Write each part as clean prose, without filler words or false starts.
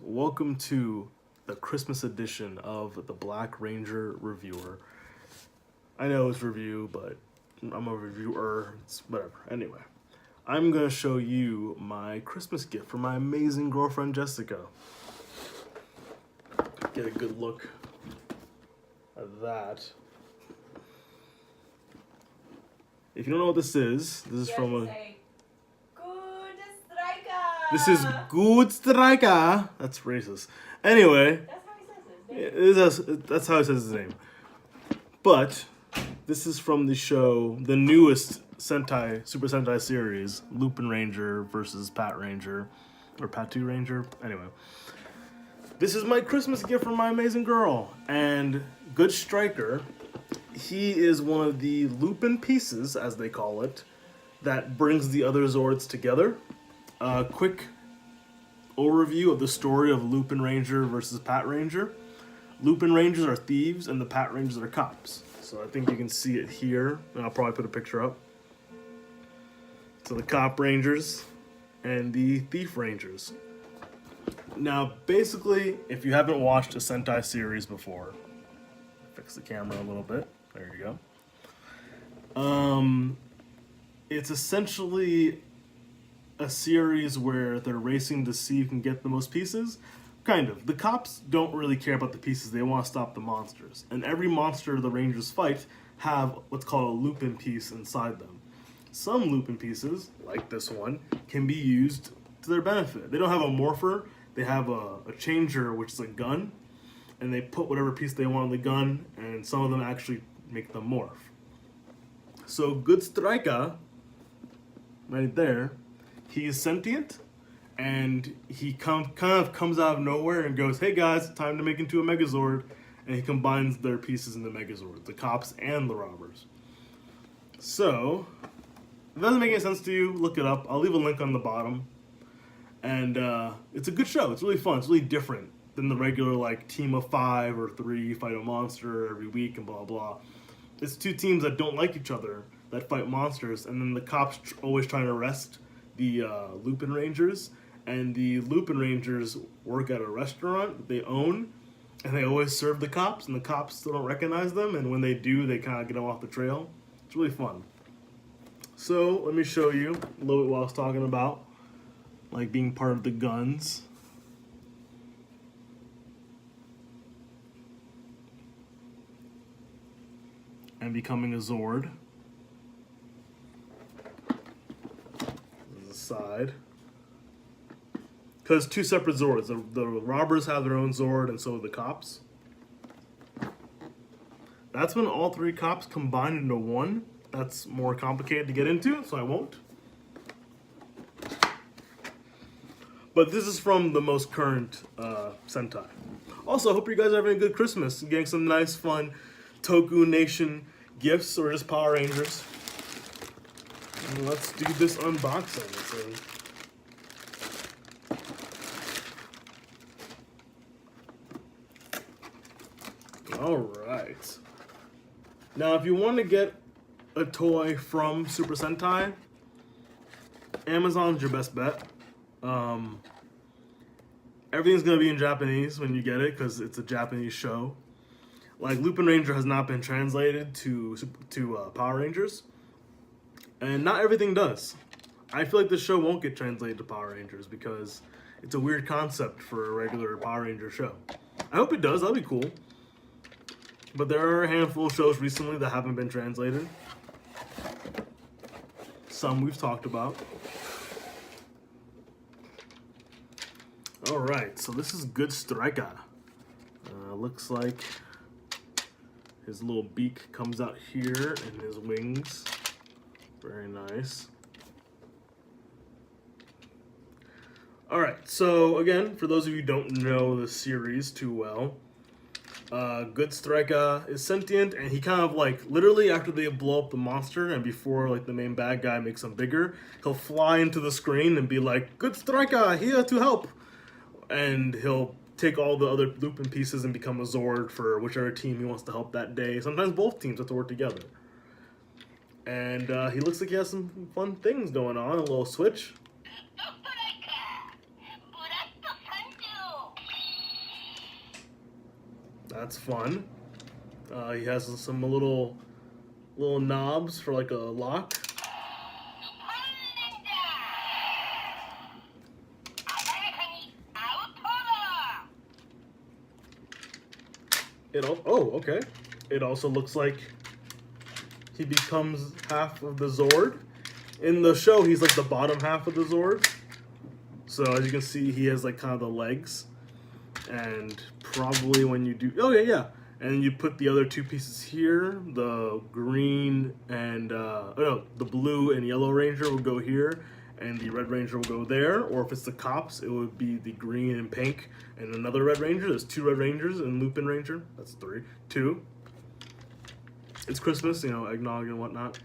Welcome to the Christmas edition of the Black Ranger Reviewer. I know it's review, but I'm a reviewer. It's whatever. Anyway, I'm going to show you my Christmas gift for my amazing girlfriend, Jessica. Get a good look at that. If you don't know what this is from a... This is Good Striker. That's racist. Anyway, that's how he says his name. But this is from the show, the newest Super Sentai series, Lupinranger versus Patranger, or Patranger. Anyway, this is my Christmas gift from my amazing girl. And Good Striker, he is one of the Lupin pieces, as they call it, that brings the other Zords together. A quick overview of the story of Lupinranger versus Patranger. Lupinrangers are thieves and the Patrangers are cops. So I think you can see it here, and I'll probably put a picture up. So the Cop Rangers and the Thief Rangers. Now, basically, if you haven't watched a Sentai series before, fix the camera a little bit. There you go. It's essentially a series where they're racing to see who can get the most pieces. Kind of. The cops don't really care about the pieces. They want to stop the monsters. And every monster the Rangers fight have what's called a Lupin piece inside them. Some Lupin pieces, like this one, can be used to their benefit. They don't have a morpher. They have a changer, which is a gun. And they put whatever piece they want on the gun, and some of them actually make them morph. So Good Striker, right there, he is sentient, and he kind of comes out of nowhere and goes, "Hey guys, time to make into a Megazord," and he combines their pieces in the Megazord, the cops and the robbers. So, if it doesn't make any sense to you, look it up. I'll leave a link on the bottom. And it's a good show. It's really fun. It's really different than the regular like team of 5 or 3 fight a monster every week and blah blah. It's two teams that don't like each other that fight monsters, and then the cops always trying to arrest the Lupin Rangers, and the Lupin Rangers work at a restaurant that they own, and they always serve the cops, and the cops still don't recognize them, and when they do, they kind of get them off the trail. It's really fun. So, let me show you a little bit what I was talking about, like being part of the guns. And becoming a Zord. Side, because two separate Zords. The robbers have their own Zord, and so do the cops. That's when all 3 cops combine into one. That's more complicated to get into, so I won't. But this is from the most current Sentai. Also, I hope you guys are having a good Christmas and getting some nice, fun Toku Nation gifts or just Power Rangers. Let's do this unboxing. Alright. Now, if you want to get a toy from Super Sentai, Amazon's your best bet. Everything's going to be in Japanese when you get it because it's a Japanese show. Like, Lupin Ranger has not been translated to Power Rangers. And not everything does. I feel like the show won't get translated to Power Rangers because it's a weird concept for a regular Power Ranger show. I hope it does. That'll be cool. But there are a handful of shows recently that haven't been translated. Some we've talked about. Alright, so this is Good Striker. Looks like his little beak comes out here and his wings. Very nice. Alright, so again, for those of you who don't know the series too well, Good Striker is sentient, and he kind of like, literally after they blow up the monster and before like the main bad guy makes him bigger, he'll fly into the screen and be like, "Good Striker, here to help!" And he'll take all the other Lupin pieces and become a Zord for whichever team he wants to help that day. Sometimes both teams have to work together. And he looks like he has some fun things going on. A little switch. That's fun. He has some little knobs for like a lock. Oh, okay. It also looks like he becomes half of the Zord. In the show, he's like the bottom half of the Zord. So as you can see, he has like kind of the legs. And probably when you do, oh yeah. And you put the other two pieces here, the green and, the blue and yellow ranger will go here, and the red ranger will go there. Or if it's the cops, it would be the green and pink and another red ranger. There's 2 red rangers and lupin ranger. That's 3. 2. It's Christmas, you know, eggnog and whatnot.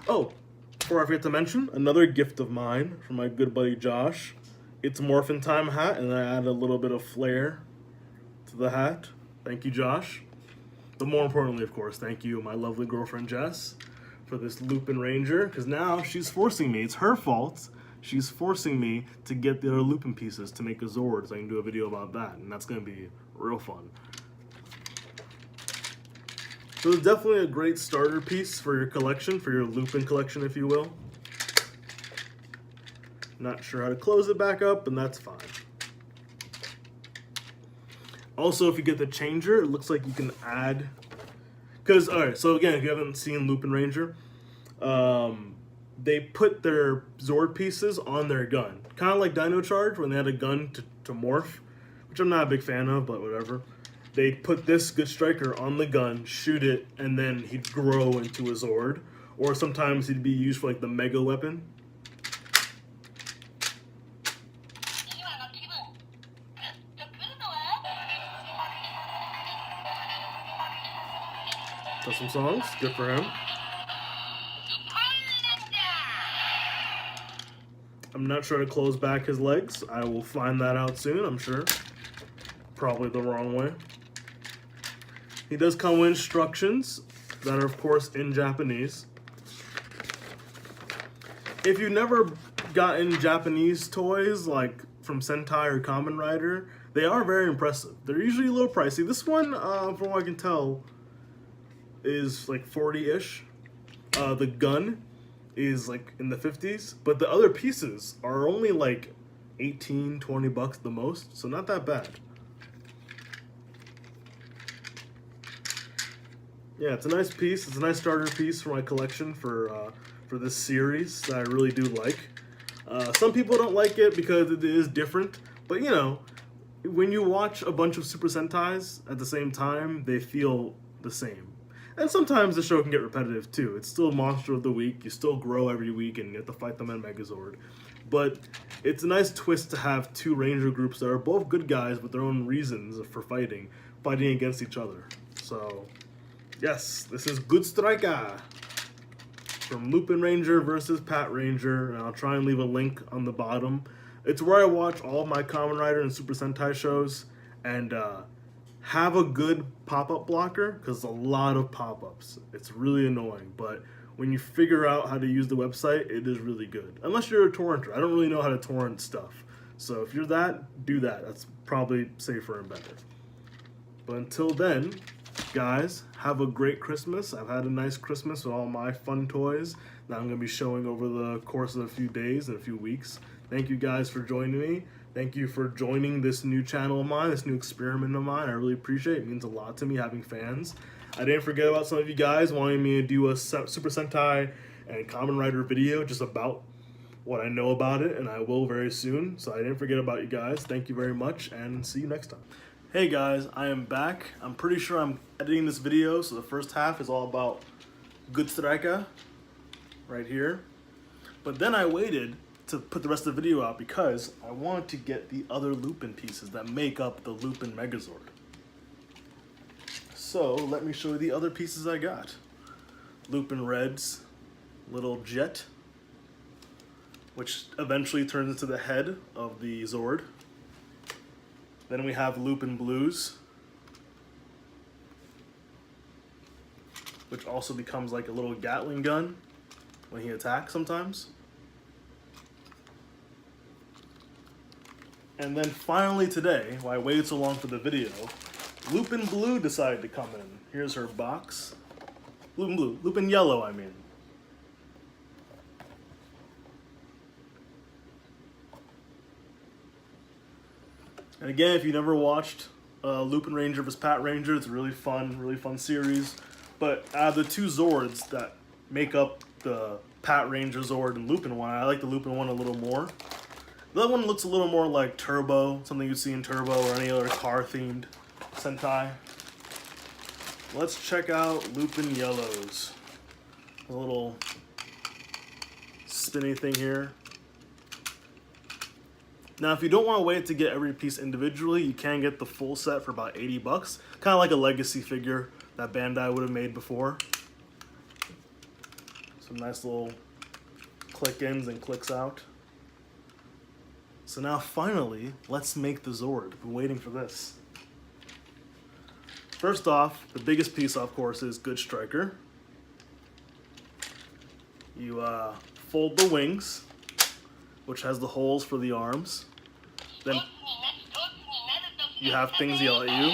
Oh, before I forget to mention, another gift of mine from my good buddy Josh. It's Morphin' Time hat, and I add a little bit of flair to the hat. Thank you, Josh. But more importantly, of course, thank you, my lovely girlfriend Jess, for this Lupin Ranger, because now she's forcing me. It's her fault. She's forcing me to get the other Lupin pieces to make a Zord, so I can do a video about that, and that's going to be real fun. So it's definitely a great starter piece for your collection, for your Lupin collection, if you will. Not sure how to close it back up, and that's fine. Also, if you get the changer, it looks like you can add... Because, alright, so again, if you haven't seen Lupin Ranger, they put their Zord pieces on their gun. Kind of like Dino Charge, when they had a gun to morph, which I'm not a big fan of, but whatever. They put this Good Striker on the gun, shoot it, and then he'd grow into a Zord. Or sometimes he'd be used for like the mega weapon. Does some songs, good for him. I'm not sure to close back his legs. I will find that out soon, I'm sure. Probably the wrong way. He does come with instructions that are, of course, in Japanese. If you've never gotten Japanese toys, like from Sentai or Kamen Rider, they are very impressive. They're usually a little pricey. This one, from what I can tell, is like 40-ish. The gun is like in the 50s, but the other pieces are only like 18, 20 bucks the most, so not that bad. Yeah, it's a nice piece. It's a nice starter piece for my collection for this series that I really do like. Some people don't like it because it is different, but you know, when you watch a bunch of Super Sentais at the same time, they feel the same. And sometimes the show can get repetitive too. It's still Monster of the Week. You still grow every week and you have to fight them in Megazord. But it's a nice twist to have 2 Ranger groups that are both good guys with their own reasons for fighting against each other. So, yes, this is Good Striker from Lupin Ranger versus Pat Ranger. And I'll try and leave a link on the bottom. It's where I watch all of my Kamen Rider and Super Sentai shows. And, have a good pop-up blocker, because a lot of pop-ups. It's really annoying, but when you figure out how to use the website, it is really good. Unless you're a torrenter. I don't really know how to torrent stuff. So if you're that, do that. That's probably safer and better. But until then, guys, have a great Christmas. I've had a nice Christmas with all my fun toys that I'm going to be showing over the course of a few days and a few weeks. Thank you guys for joining me. Thank you for joining this new channel of mine, this new experiment of mine. I really appreciate it. It means a lot to me having fans. I didn't forget about some of you guys wanting me to do a Super Sentai and Kamen Rider video just about what I know about it, and I will very soon. So I didn't forget about you guys. Thank you very much, and see you next time. Hey guys, I am back. I'm pretty sure I'm editing this video, so the first half is all about Good Striker right here. But then I waited to put the rest of the video out because I wanted to get the other Lupin pieces that make up the Lupin Megazord. So let me show you the other pieces I got. Lupin Red's little jet, which eventually turns into the head of the Zord. Then we have Lupin Blues, which also becomes like a little Gatling gun when he attacks sometimes. And then finally today, why I waited so long for the video, Lupin Blue decided to come in. Here's her box. Lupin Blue. Lupin Yellow, I mean. And again, if you never watched lupinranger vs. patranger, it's a really fun series. But out of the two Zords that make up the patranger Zord and Lupin one, I like the Lupin one a little more. The other one looks a little more like Turbo, something you'd see in Turbo or any other car-themed Sentai. Let's check out Lupin Yellows. A little spinny thing here. Now, if you don't want to wait to get every piece individually, you can get the full set for about 80 bucks. Kind of like a legacy figure that Bandai would have made before. Some nice little click-ins and clicks out. So now, finally, let's make the Zord. I've been waiting for this. First off, the biggest piece, of course, is Good Striker. You fold the wings, which has the holes for the arms. Then you have things yell at you.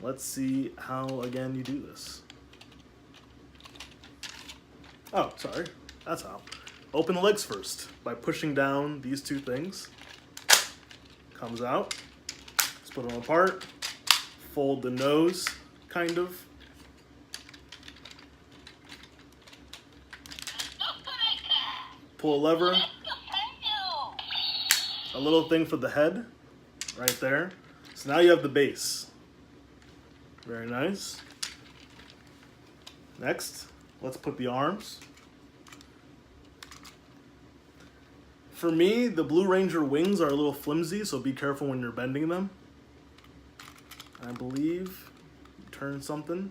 Let's see how, again, you do this. Oh, sorry. That's how. Open the legs first by pushing down these two things. Comes out. Let's put them apart. Fold the nose, kind of. Pull a lever. A little thing for the head, right there. So now you have the base. Very nice. Next, let's put the arms. For me, the Blue Ranger wings are a little flimsy, so be careful when you're bending them. I believe you turn something.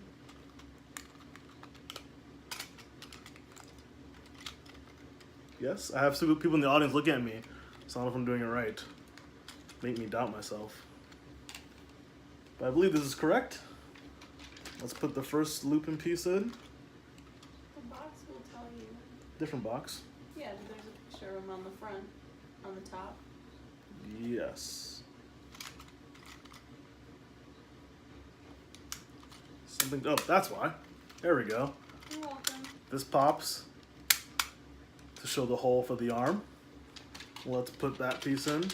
Yes, I have some people in the audience looking at me, so I don't know if I'm doing it right. Make me doubt myself. But I believe this is correct. Let's put the first Lupin piece in. The box will tell you. Different box. Yeah, there's a picture of him on the front, on the top. Yes. Something, oh, that's why. There we go. You're welcome. This pops to show the hole for the arm. Let's put that piece in.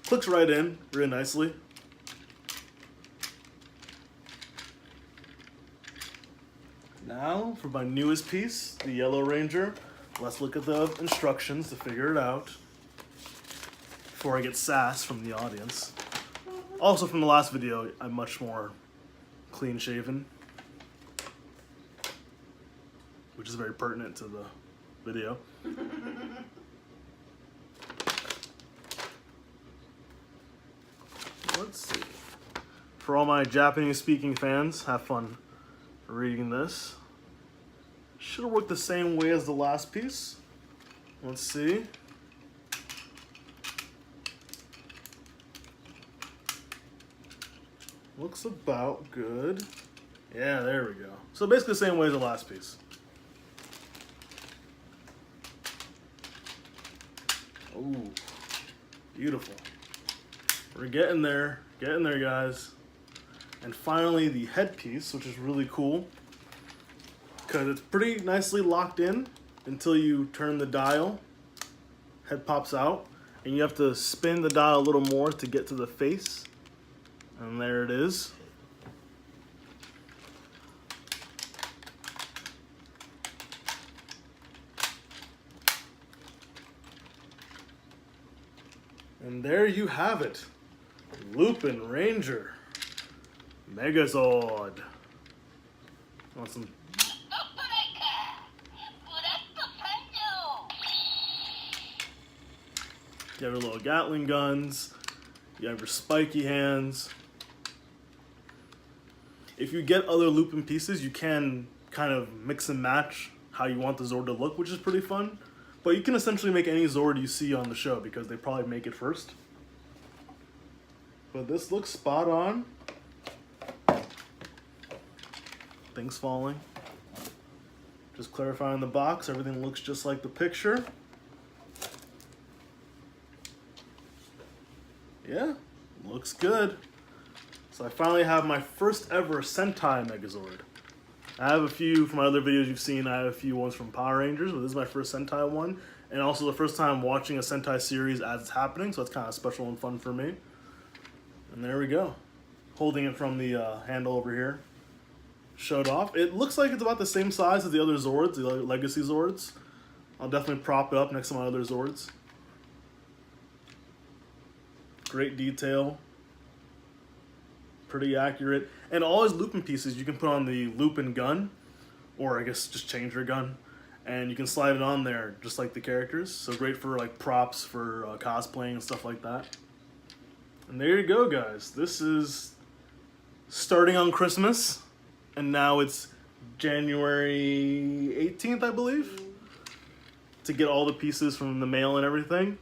Clicks right in, really nicely. Now, for my newest piece, the Yellow Ranger, let's look at the instructions to figure it out before I get sass from the audience. Also, from the last video, I'm much more clean-shaven, which is very pertinent to the video. Let's see. For all my Japanese-speaking fans, have fun reading this. Should have worked the same way as the last piece. Let's see. Looks about good. Yeah, there we go. So basically the same way as the last piece. Ooh, beautiful. We're getting there, guys. And finally the headpiece, which is really cool because it's pretty nicely locked in until you turn the dial. Head pops out and you have to spin the dial a little more to get to the face. And there it is. And there you have it. Lupin Ranger. Megazord. Want some? You have your little Gatling guns. You have your spiky hands. If you get other Lupin pieces, you can kind of mix and match how you want the Zord to look, which is pretty fun. But you can essentially make any Zord you see on the show because they probably make it first. But this looks spot on. Things falling. Just clarifying the box, everything looks just like the picture. Yeah, Looks good. So I finally have my first ever Sentai Megazord. I have a few from my other videos you've seen. I have a few ones from Power Rangers, but this is my first Sentai one. And also the first time watching a Sentai series as it's happening, so it's kind of special and fun for me. And there we go. Holding it from the handle over here. Showed off. It looks like it's about the same size as the other Zords, the other Legacy Zords. I'll definitely prop it up next to my other Zords. Great detail. Pretty accurate. And all his Lupin pieces you can put on the Lupin gun, or I guess just change your gun, and you can slide it on there just like the characters. So great for like props for cosplaying and stuff like that. And there you go, guys. This is starting on Christmas, and now it's January 18th, I believe, to get all the pieces from the mail and everything.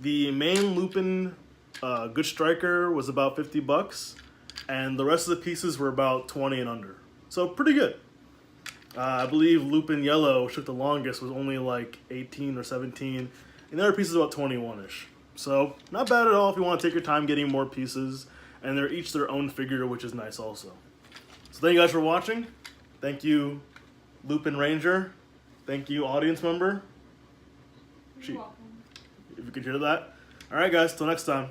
The main Lupin Good Striker was about $50, and the rest of the pieces were about 20 and under. So pretty good. I believe Lupin Yellow, which took the longest, was only like 18 or 17, and the other pieces about 21-ish. So not bad at all if you want to take your time getting more pieces, and they're each their own figure, which is nice also. So thank you guys for watching. Thank you, Lupin Ranger. Thank you, audience member. You're welcome. If you could hear that. All right, guys, till next time.